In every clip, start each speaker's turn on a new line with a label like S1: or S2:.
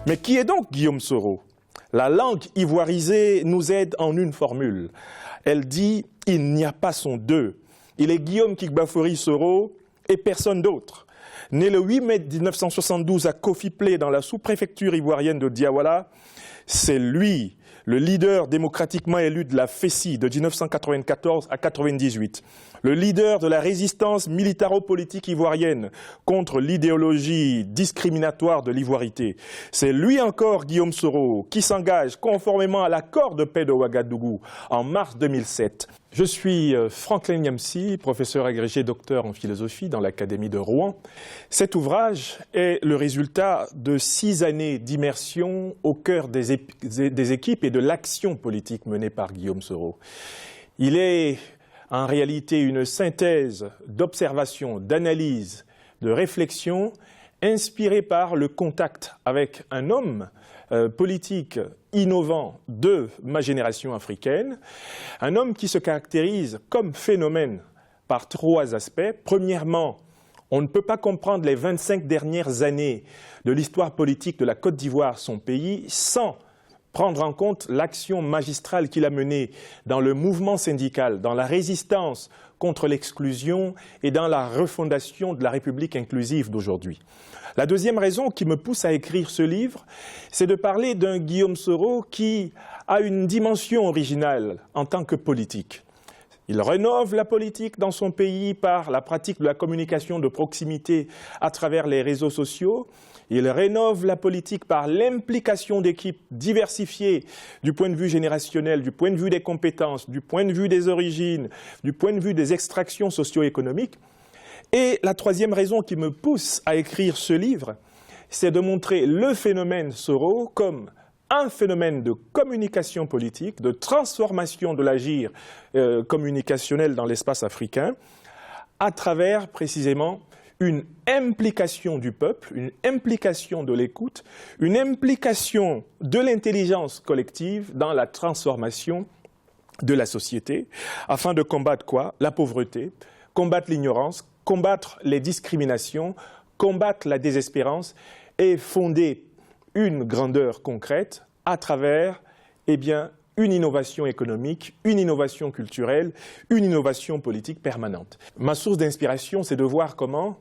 S1: Mais qui est donc Guillaume Soro? La langue ivoirisée nous aide en une formule. Elle dit « il n'y a pas son deux ». Il est Guillaume Kigbafori Soro et personne d'autre. Né le 8 mai 1972 à Kofi-Plé dans la sous-préfecture ivoirienne de Diawala, c'est lui, le leader démocratiquement élu de la FESI de 1994 à 1998, le leader de la résistance militaro-politique ivoirienne contre l'idéologie discriminatoire de l'ivoirité. C'est lui encore, Guillaume Soro, qui s'engage conformément à l'accord de paix de Ouagadougou en mars 2007. Je suis Franklin Nyamsi, professeur agrégé docteur en philosophie dans l'Académie de Rouen. Cet ouvrage est le résultat de 6 années d'immersion au cœur des équipes et de l'action politique menée par Guillaume Soro. Il est en réalité une synthèse d'observation, d'analyse, de réflexion inspirée par le contact avec un homme politique innovant de ma génération africaine, un homme qui se caractérise comme phénomène par 3 aspects. Premièrement, on ne peut pas comprendre les 25 dernières années de l'histoire politique de la Côte d'Ivoire, son pays, sans prendre en compte l'action magistrale qu'il a menée dans le mouvement syndical, dans la résistance contre l'exclusion et dans la refondation de la République inclusive d'aujourd'hui. La deuxième raison qui me pousse à écrire ce livre, c'est de parler d'un Guillaume Soro qui a une dimension originale en tant que politique. Il rénove la politique dans son pays par la pratique de la communication de proximité à travers les réseaux sociaux. Il rénove la politique par l'implication d'équipes diversifiées du point de vue générationnel, du point de vue des compétences, du point de vue des origines, du point de vue des extractions socio-économiques. Et la troisième raison qui me pousse à écrire ce livre, c'est de montrer le phénomène Soro comme un phénomène de communication politique, de transformation de l'agir communicationnel dans l'espace africain, à travers précisément une implication du peuple, une implication de l'écoute, une implication de l'intelligence collective dans la transformation de la société, afin de combattre quoi? La pauvreté, combattre l'ignorance, combattre les discriminations, combattre la désespérance et fonder une grandeur concrète à travers, une innovation économique, une innovation culturelle, une innovation politique permanente. Ma source d'inspiration, c'est de voir comment,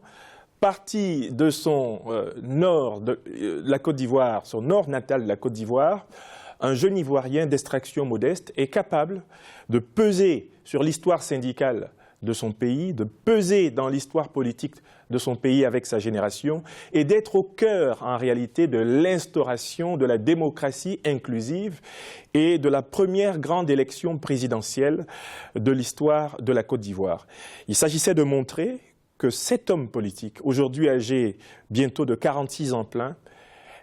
S1: parti de son nord de la Côte d'Ivoire, son nord natal de la Côte d'Ivoire, un jeune Ivoirien d'extraction modeste est capable de peser sur l'histoire syndicale de son pays, de peser dans l'histoire politique de son pays avec sa génération et d'être au cœur, en réalité, de l'instauration de la démocratie inclusive et de la première grande élection présidentielle de l'histoire de la Côte d'Ivoire. Il s'agissait de montrer que cet homme politique, aujourd'hui âgé bientôt de 46 ans plein,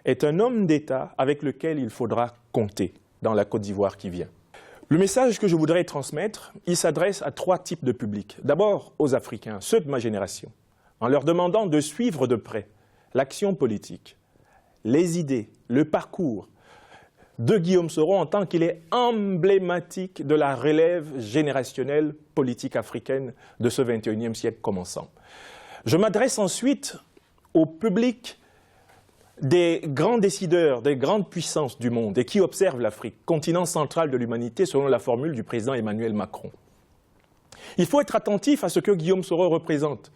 S1: est un homme d'État avec lequel il faudra compter dans la Côte d'Ivoire qui vient. Le message que je voudrais transmettre, il s'adresse à 3 types de publics. D'abord aux Africains, ceux de ma génération, en leur demandant de suivre de près l'action politique, les idées, le parcours de Guillaume Soro en tant qu'il est emblématique de la relève générationnelle politique africaine de ce 21e siècle commençant. Je m'adresse ensuite au public des grands décideurs, des grandes puissances du monde et qui observent l'Afrique, continent central de l'humanité selon la formule du président Emmanuel Macron. Il faut être attentif à ce que Guillaume Soro représente.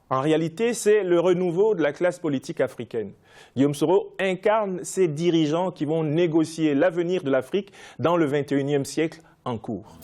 S1: En réalité, c'est le renouveau de la classe politique africaine. Guillaume Soro incarne ces dirigeants qui vont négocier l'avenir de l'Afrique dans le 21e siècle en cours.